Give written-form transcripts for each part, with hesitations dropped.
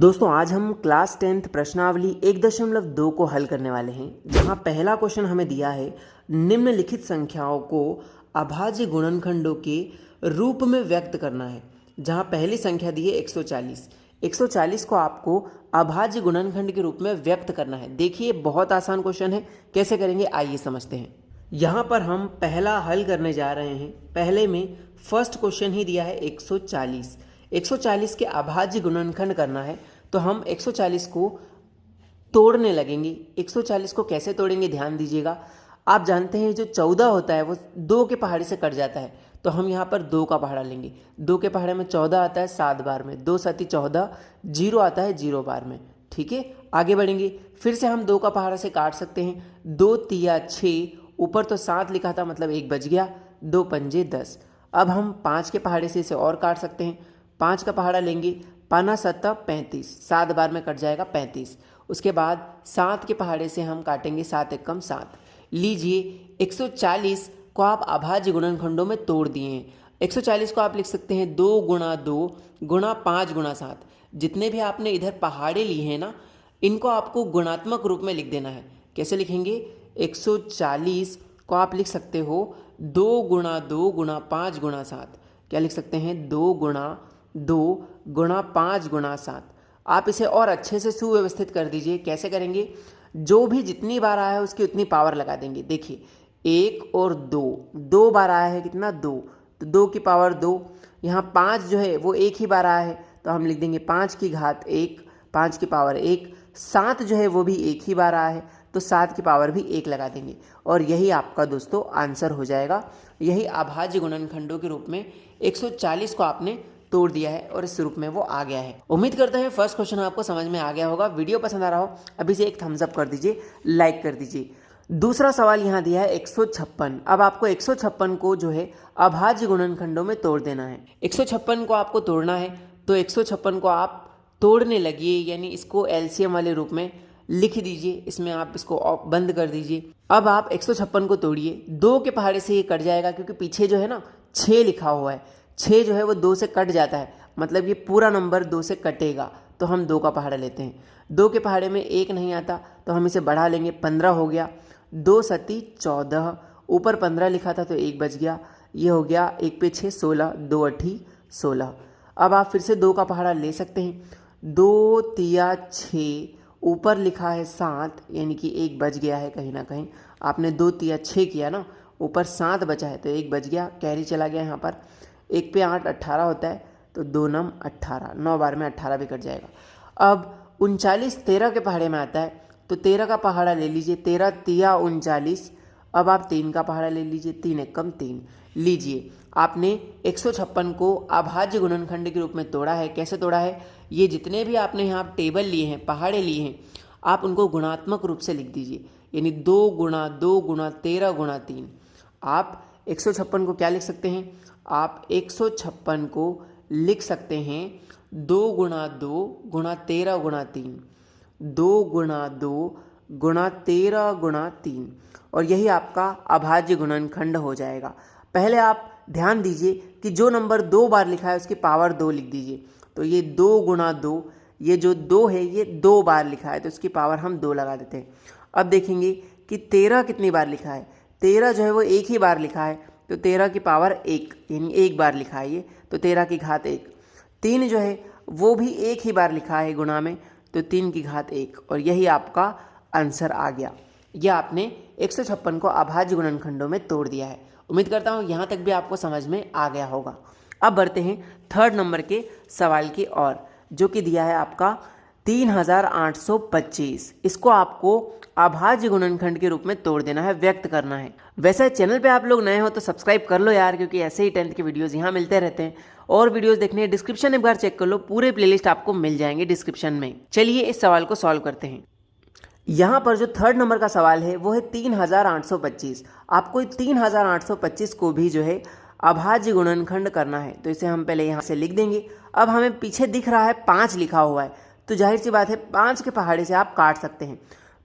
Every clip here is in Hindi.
दोस्तों आज हम क्लास 10th प्रश्नावली 1.2 को हल करने वाले हैं, जहां पहला क्वेश्चन हमें दिया है निम्नलिखित संख्याओं को अभाज्य गुणनखंडों के रूप में व्यक्त करना है। जहां पहली संख्या दी है 140। 140 को आपको अभाज्य गुणनखंड के रूप में व्यक्त करना है। देखिए बहुत आसान क्वेश्चन है, कैसे करेंगे आइए समझते हैं। यहाँ पर हम पहला हल करने जा रहे हैं। पहले में फर्स्ट क्वेश्चन ही दिया है 140। 140 के अभाज्य गुणनखंड करना है, तो हम 140 को तोड़ने लगेंगे। 140 को कैसे तोड़ेंगे ध्यान दीजिएगा। आप जानते हैं जो 14 होता है वो 2 के पहाड़े से कट जाता है, तो हम यहाँ पर 2 का पहाड़ा लेंगे। 2 के पहाड़े में 14 आता है 7 बार में, 2 7 14, 0 आता है 0 बार में। ठीक है, आगे बढ़ेंगे। फिर से हम 2 का पहाड़ा से काट सकते हैं। 2 तिया 6, ऊपर तो 7 लिखा था मतलब 1 बच गया, 2 पंजे 10। अब हम 5 के पहाड़े से इसे और काट सकते हैं। 5 का पहाड़ा लेंगे, 5 7 35, 7 बार में कट जाएगा 35। उसके बाद 7 के पहाड़े से हम काटेंगे 7 एकम 7। लीजिए 140 को आप अभाज्य गुणनखंडों में तोड़ दिए हैं। 140 को आप लिख सकते हैं 2 गुणा 2 गुणा 5 गुणा 7। जितने भी आपने इधर पहाड़े लिए हैं ना, इनको आपको गुणात्मक रूप में लिख देना है। कैसे लिखेंगे? 140 को आप लिख सकते हो 2 गुणा 2 गुणा 5 गुणा 7। क्या लिख सकते हैं? 2 गुणा 2 गुणा 5 गुणा 7। आप इसे और अच्छे से सुव्यवस्थित कर दीजिए। कैसे करेंगे? जो भी जितनी बार आया है उसकी उतनी पावर लगा देंगे। देखिए 1 और 2 बार आया है, कितना 2, तो 2 की पावर 2। यहाँ 5 जो है वो एक ही बार आया है, तो हम लिख देंगे 5 की घात 1, 5 की पावर 1। 7 जो है वो भी एक ही बार आया है, तो 7 की पावर भी 1 लगा देंगे। और यही आपका दोस्तों आंसर हो जाएगा। यही अभाज्य गुणनखंडों के रूप में 140 को आपने तोड़ दिया है और इस रूप में वो आ गया है। उम्मीद करते हैं फर्स्ट क्वेश्चन आपको समझ में आ गया होगा। वीडियो पसंद आ रहा हो अभी से एक थम्स अप कर दीजिए, लाइक कर दीजिए। दूसरा सवाल यहाँ दिया है 156। अब आपको 156 को जो है अभाज्य गुणनखंडों में तोड़ देना है। 156 को आपको तोड़ना है, तो 156 को आप तोड़ने लगिए, यानी इसको एलसीएम वाले रूप में लिख दीजिए। इसमें आप इसको बंद कर दीजिए। अब आप 156 को तोड़िए। 2 के पहाड़े से ये कट जाएगा, क्योंकि पीछे जो है ना 6 लिखा हुआ है। 6 जो है वो 2 से कट जाता है, मतलब ये पूरा नंबर 2 से कटेगा, तो हम 2 का पहाड़ा लेते हैं। 2 के पहाड़े में 1 नहीं आता, तो हम इसे बढ़ा लेंगे, 15 हो गया। 2 7 14, ऊपर 15 लिखा था तो 1 बच गया। ये हो गया 1 पे 6 16, 2 8 16। अब आप फिर से 2 का पहाड़ा ले सकते हैं। 2 तिया 6, ऊपर लिखा है 7, यानी कि 1 बच गया है कहीं ना कहीं। आपने 2 तिया 6 किया ना, ऊपर 7 बचा है तो 1 बच गया, कैरी चला गया यहाँ पर। 1 पे 8 18 होता है, तो 2 9 18, 9 बार में 18 भी कट जाएगा। अब 39 13 के पहाड़े में आता है, तो 13 का पहाड़ा ले लीजिए। 13 तिया 39। अब आप 3 का पहाड़ा ले लीजिए, 3 एकम 3। लीजिए आपने 156 को अभाज्य गुणनखंड के रूप में तोड़ा है। कैसे तोड़ा है? ये जितने भी आपने यहाँ टेबल लिए हैं, पहाड़े लिए हैं, आप उनको गुणात्मक रूप से लिख दीजिए, यानी 2 गुणा 2 गुणा 13 गुणा 3। आप 156 को क्या लिख सकते हैं? आप 156 को लिख सकते हैं 2 गुणा 2 गुणा 13 गुणा 3, 2 गुणा 2 गुणा 13 गुणा 3, और यही आपका अभाज्य गुणनखंड हो जाएगा। पहले आप ध्यान दीजिए कि जो नंबर 2 बार लिखा है उसकी पावर 2 लिख दीजिए। तो ये 2 गुणा 2, ये जो 2 है ये 2 बार लिखा है, तो इसकी पावर हम 2 लगा देते हैं। अब देखेंगे कि 13 कितनी बार लिखा है। 13 जो है वो एक ही बार लिखा है, तो 13 की पावर 1, यानी 1 बार लिखा है ये, तो 13 की घात 1। 3 जो है वो भी एक ही बार लिखा है गुणा में, तो 3 की घात 1, और यही आपका आंसर आ गया। यह आपने 156 को अभाज्य गुणनखंडों में तोड़ दिया है। उम्मीद करता हूँ यहाँ तक भी आपको समझ में आ गया होगा। अब बढ़ते हैं थर्ड नंबर के सवाल की ओर, जो कि दिया है आपका 3825। इसको आपको अभाज्य गुणनखंड के रूप में तोड़ देना है, व्यक्त करना है। वैसे चैनल पे आप लोग नए हो तो सब्सक्राइब कर लो यार, क्योंकि ऐसे ही 10th के वीडियोस यहाँ मिलते रहते हैं। और वीडियोस देखने डिस्क्रिप्शन एक बार चेक कर लो, पूरे प्लेलिस्ट आपको मिल जाएंगे डिस्क्रिप्शन में। चलिए इस सवाल को सॉल्व करते हैं। यहाँ पर जो थर्ड नंबर का सवाल है वो है 3825। आपको 3825 को भी जो है अभाज्य गुणनखंड करना है, तो इसे हम पहले यहाँ से लिख देंगे। अब हमें पीछे दिख रहा है 5 लिखा हुआ है, तो जाहिर सी बात है 5 के पहाड़े से आप काट सकते हैं।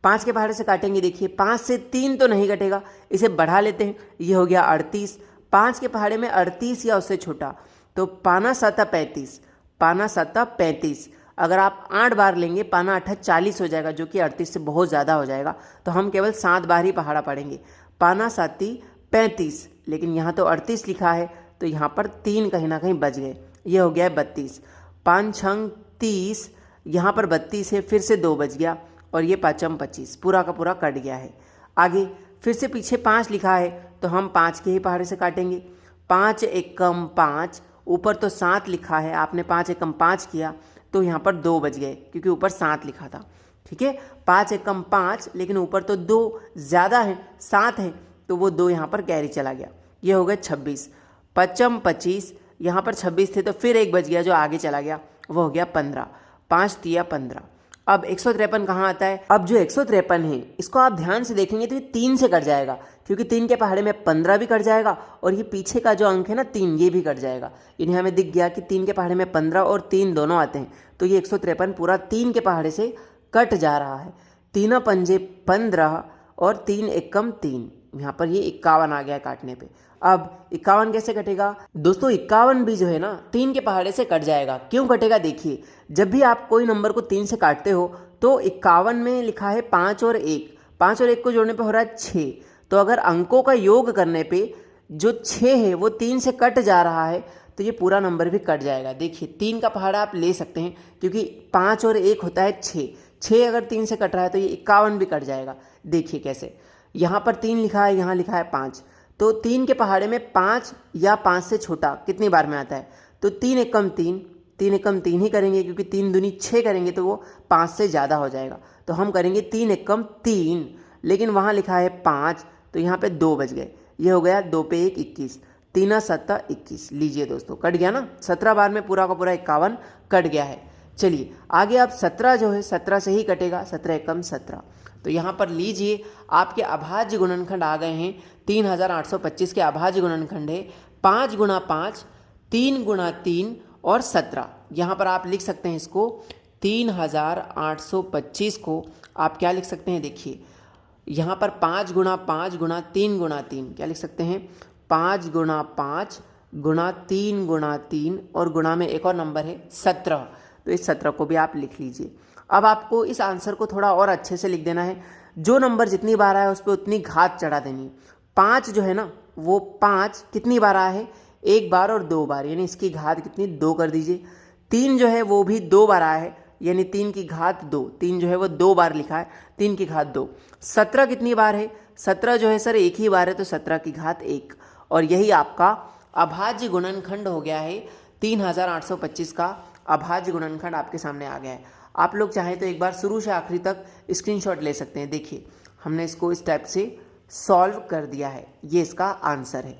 5 के पहाड़े से काटेंगे, देखिए 5 से 3 तो नहीं कटेगा, इसे बढ़ा लेते हैं। ये हो गया 38। 5 के पहाड़े में 38 या उससे छोटा, तो 5 7 35, 5 7 35। अगर आप 8 बार लेंगे पाना 8 40 हो जाएगा, जो कि 38 से बहुत ज़्यादा हो जाएगा। तो हम केवल 7 बार ही पहाड़ा पढ़ेंगे। पाना 7 35, लेकिन यहाँ तो 38 लिखा है, तो यहाँ पर 3 कहीं ना कहीं बच गए, ये हो गया है 32। 5 छंग 30, यहाँ पर 32 है, फिर से 2 बच गया, और ये 5 25, पूरा का पूरा कट गया है। आगे फिर से पीछे 5 लिखा है, तो हम 5 के ही पहाड़े से काटेंगे। 5 एकम 5, ऊपर तो 7 लिखा है, आपने 5 एकम 5 किया तो यहाँ पर 2 बच गए, क्योंकि ऊपर 7 लिखा था। ठीक है, 5 एकम 5, लेकिन ऊपर तो 2 ज़्यादा है, 7 है, तो वो 2 यहाँ पर कैरी चला गया, ये हो गया 26। 5 25, यहाँ पर 26 थे तो फिर 1 बच गया जो आगे चला गया, वो हो गया 15। 5 तिया 15। अब 153 कहाँ आता है? अब जो 153 है इसको आप ध्यान से देखेंगे तो ये 3 से कट जाएगा, क्योंकि 3 के पहाड़े में 15 भी कट जाएगा, और ये पीछे का जो अंक है ना 3, ये भी कट जाएगा। इन्हें हमें दिख गया कि 3 के पहाड़े में 15 और 3 दोनों आते हैं, तो ये 153 पूरा 3 के पहाड़े से कट जा रहा है। 3 पंजे 15 और 3 एकम 3, यहाँ पर ये 51 आ गया काटने पे। अब 51 कैसे कटेगा दोस्तों? 51 भी जो है ना 3 के पहाड़े से कट जाएगा। क्यों कटेगा? देखिए, जब भी आप कोई नंबर को 3 से काटते हो तो 51 में लिखा है 5 और 1, 5 और 1 को जोड़ने पे हो रहा है 6। तो अगर अंकों का योग करने पे जो 6 है वो 3 से कट जा रहा है, तो ये पूरा नंबर भी कट जाएगा। देखिए, 3 का पहाड़ा आप ले सकते हैं, क्योंकि 5 और 1 होता है 6, 6 अगर 3 से कट रहा है तो ये 51 भी कट जाएगा। देखिए कैसे, यहाँ पर 3 लिखा है, यहाँ लिखा है 5, तो 3 के पहाड़े में 5 या 5 से छोटा कितनी बार में आता है? तो 3 एकम 3, 3 एकम 3 ही करेंगे, क्योंकि 3 दूनी 6 करेंगे तो वो 5 से ज़्यादा हो जाएगा, तो हम करेंगे 3 एकम 3, लेकिन वहाँ लिखा है 5, तो यहाँ पे 2 बच गए, ये हो गया 2 पे 1 21, 3 7 21। लीजिए दोस्तों, कट गया ना, 17 बार में पूरा का पूरा 51 कट गया है। चलिए आगे, अब 17 जो है 17 से ही कटेगा, 17 एकम 17। तो यहाँ पर लीजिए, आपके अभाज्य गुणनखंड आ गए हैं। 3825 के अभाज्य गुणनखंड है 5 गुणा 5, 3 गुणा 3 और 17। यहाँ पर आप लिख सकते हैं इसको 3825 को आप क्या लिख सकते हैं? देखिए, यहाँ पर 5 गुणा 5 गुणा 3 गुणा 3 क्या लिख सकते हैं? 5 गुणा 5 गुणा 3 गुणा 3, और गुणा में एक और नंबर है 17, तो इस 17 को भी आप लिख लीजिए। अब आपको इस आंसर को थोड़ा और अच्छे से लिख देना है। जो नंबर जितनी बार आया उस पर उतनी घात चढ़ा देनी। 5 जो है ना वो 5 कितनी बार आया है? 1 बार और 2 बार, यानी इसकी घात कितनी? 2 कर दीजिए। 3 जो है वो भी 2 बार आया है, यानी 3 की घात 2, 3 जो है वो 2 बार लिखा है, 3 की घात 2। 17 कितनी बार है? 17 जो है सर 1 ही बार है, तो 17 की घात 1। और यही आपका अभाज्य गुणनखंड हो गया है। 3825 का अभाज्य गुणनखंड आपके सामने आ गया है। आप लोग चाहें तो एक बार शुरू से आखिरी तक स्क्रीनशॉट ले सकते हैं। देखिए, हमने इसको इस टाइप से सॉल्व कर दिया है, ये इसका आंसर है।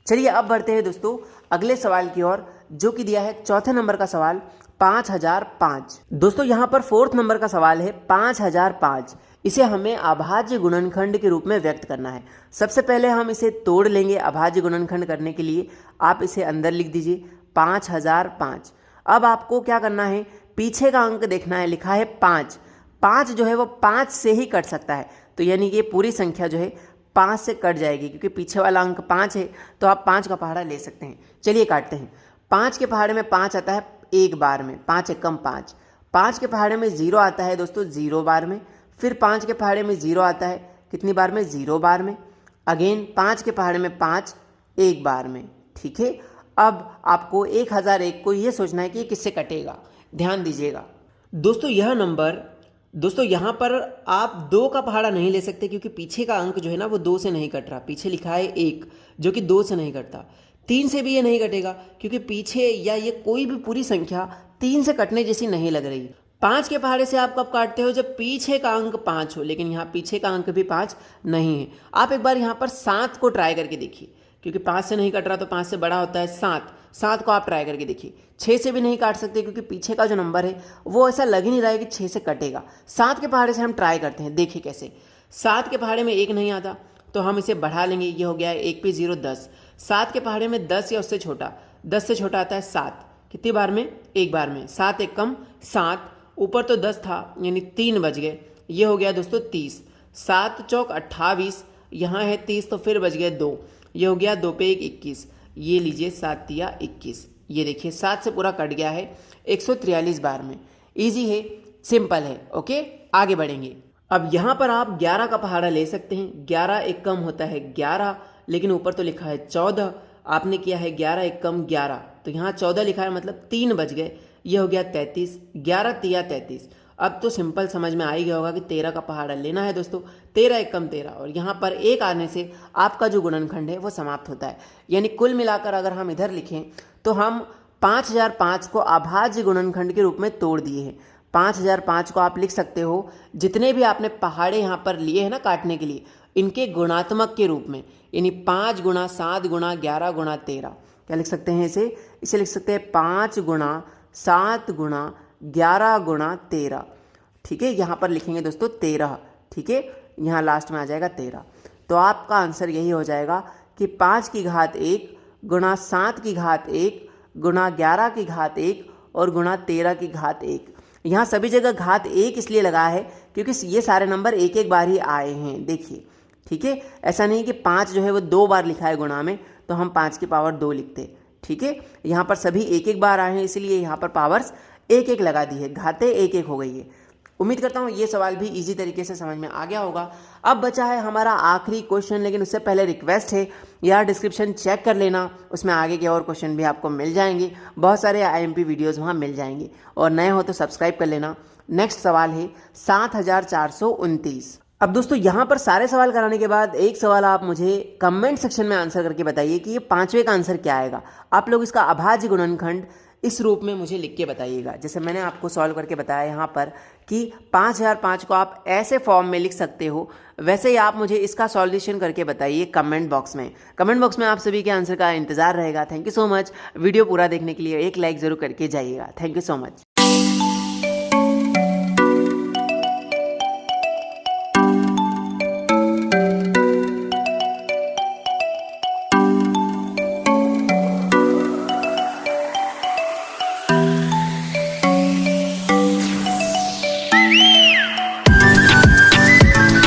चलिए अब बढ़ते हैं दोस्तों अगले सवाल की ओर, जो कि दिया है चौथे नंबर का सवाल 5005। दोस्तों यहाँ पर 4th नंबर का सवाल है 5005। इसे हमें अभाज्य गुणनखंड के रूप में व्यक्त करना है। सबसे पहले हम इसे तोड़ लेंगे। अभाज्य गुणनखंड करने के लिए आप इसे अंदर लिख दीजिए 5005। अब आपको क्या करना है? पीछे का अंक देखना है, लिखा है 5। 5 जो है वो 5 से ही कट सकता है, तो यानी कि ये पूरी संख्या जो है 5 से कट जाएगी, क्योंकि पीछे वाला अंक 5 है, तो आप 5 का पहाड़ा ले सकते हैं। चलिए काटते हैं। 5 के पहाड़े में 5 आता है 1 बार में, 5 एकम 5। 5 के पहाड़े में 0 आता है दोस्तों 0 बार में। फिर 5 के पहाड़े में 0 आता है कितनी बार में? 0 बार में। अगेन 5 के पहाड़े में 5 1 बार में। ठीक है, अब आपको 1001 को ये सोचना है कि ये किससे कटेगा। ध्यान दीजिएगा दोस्तों, यह नंबर दोस्तों यहाँ पर आप 2 का पहाड़ा नहीं ले सकते, क्योंकि पीछे का अंक जो है ना वो 2 से नहीं कट रहा। पीछे लिखा है 1, जो कि 2 से नहीं कटता। 3 से भी ये नहीं कटेगा, क्योंकि पीछे या ये कोई भी पूरी संख्या 3 से कटने जैसी नहीं लग रही। 5 के पहाड़े से आप कब काटते हो? जब पीछे का अंक 5 हो, लेकिन यहाँ पीछे का अंक भी 5 नहीं है। आप एक बार यहाँ पर 7 को ट्राई करके देखिए, क्योंकि 5 से नहीं कट रहा तो 5 से बड़ा होता है 7। 7 को आप ट्राई करके देखिए। 6 से भी नहीं काट सकते, क्योंकि पीछे का जो नंबर है वो ऐसा लग ही नहीं रहा है कि 6 से कटेगा। 7 के पहाड़े से हम ट्राई करते हैं, देखिए कैसे। 7 के पहाड़े में 1 नहीं आता, तो हम इसे बढ़ा लेंगे। ये हो गया है 1 पे 0 10। 7 के पहाड़े में 10 या उससे छोटा, 10 से छोटा आता है 7। कितनी बार में? 1 बार में। 7 एकम 7, ऊपर तो 10 था, यानी 3 बच गए। ये हो गया दोस्तों 30। 7 चौक 28, यहाँ है 30, तो फिर बच गए 2। ये हो गया 2 पे 1 21। ये लीजिए 7 तिया 21। ये देखिए 7 से पूरा कट गया है 143 बार में। ईजी है, सिंपल है। ओके, आगे बढ़ेंगे। अब यहाँ पर आप 11 का पहाड़ा ले सकते हैं। 11 एक कम होता है 11, लेकिन ऊपर तो लिखा है 14। आपने किया है 11 एक कम 11, तो यहाँ 14 लिखा है, मतलब 3 बच गए। ये हो गया 33, 11 तिया 33। अब तो सिंपल समझ में आ ही गया होगा कि 13 का पहाड़ा लेना है दोस्तों। 13 एक कम 13, और यहाँ पर एक आने से आपका जो गुणनखंड है वो समाप्त होता है। यानी कुल मिलाकर अगर हम इधर लिखें तो हम 5005 को अभाज्य गुणनखंड के रूप में तोड़ दिए हैं। 5005 को आप लिख सकते हो, जितने भी आपने पहाड़े यहाँ पर लिए हैं ना काटने के लिए, इनके गुणात्मक के रूप में, यानी 5 गुणा 7 गुणा 11 गुणा 13। क्या लिख सकते हैं इसे लिख सकते हैं 5 गुणा 7 गुणा 11 गुणा 13। ठीक है, यहाँ पर लिखेंगे दोस्तों 13। ठीक है, यहाँ लास्ट में आ जाएगा 13। तो आपका आंसर यही हो जाएगा कि 5 की घात 1 गुणा 7 की घात 1 गुणा 11 की घात 1 और गुणा 13 की घात 1। यहाँ सभी जगह घात 1 इसलिए लगा है क्योंकि ये सारे नंबर एक एक बार ही आए हैं, देखिए। ठीक है, ऐसा नहीं कि 5 जो है वो 2 बार लिखा है गुणा में, तो हम 5 की पावर 2 लिखते। ठीक है, यहाँ पर सभी एक एक बार आए हैं, इसलिए यहाँ पर पावर्स एक एक लगा दी है, घातें एक एक हो गई है। उम्मीद करता हूँ ये सवाल भी इजी तरीके से समझ में आ गया होगा। अब बचा है हमारा आखिरी क्वेश्चन, लेकिन उससे पहले रिक्वेस्ट है यार, डिस्क्रिप्शन चेक कर लेना, उसमें आगे के और क्वेश्चन भी आपको मिल जाएंगे। बहुत सारे IMP वीडियोज़ वहाँ मिल जाएंगे, और नए हो तो सब्सक्राइब कर लेना। नेक्स्ट सवाल है 7429। अब दोस्तों यहाँ पर सारे सवाल कराने के बाद एक सवाल आप मुझे कमेंट सेक्शन में आंसर करके बताइए कि ये 5वें का आंसर क्या आएगा। आप लोग इसका अभाज्य गुणनखंड इस रूप में मुझे लिख के बताइएगा, जैसे मैंने आपको सॉल्व करके बताया यहाँ पर कि 5005 को आप ऐसे फॉर्म में लिख सकते हो, वैसे ही आप मुझे इसका सॉल्यूशन करके बताइए कमेंट बॉक्स में। कमेंट बॉक्स में आप सभी के आंसर का इंतजार रहेगा। Thank you so much. Video पूरा देखने के लिए एक लाइक ज़रूर करके जाइएगा। Thank you so much.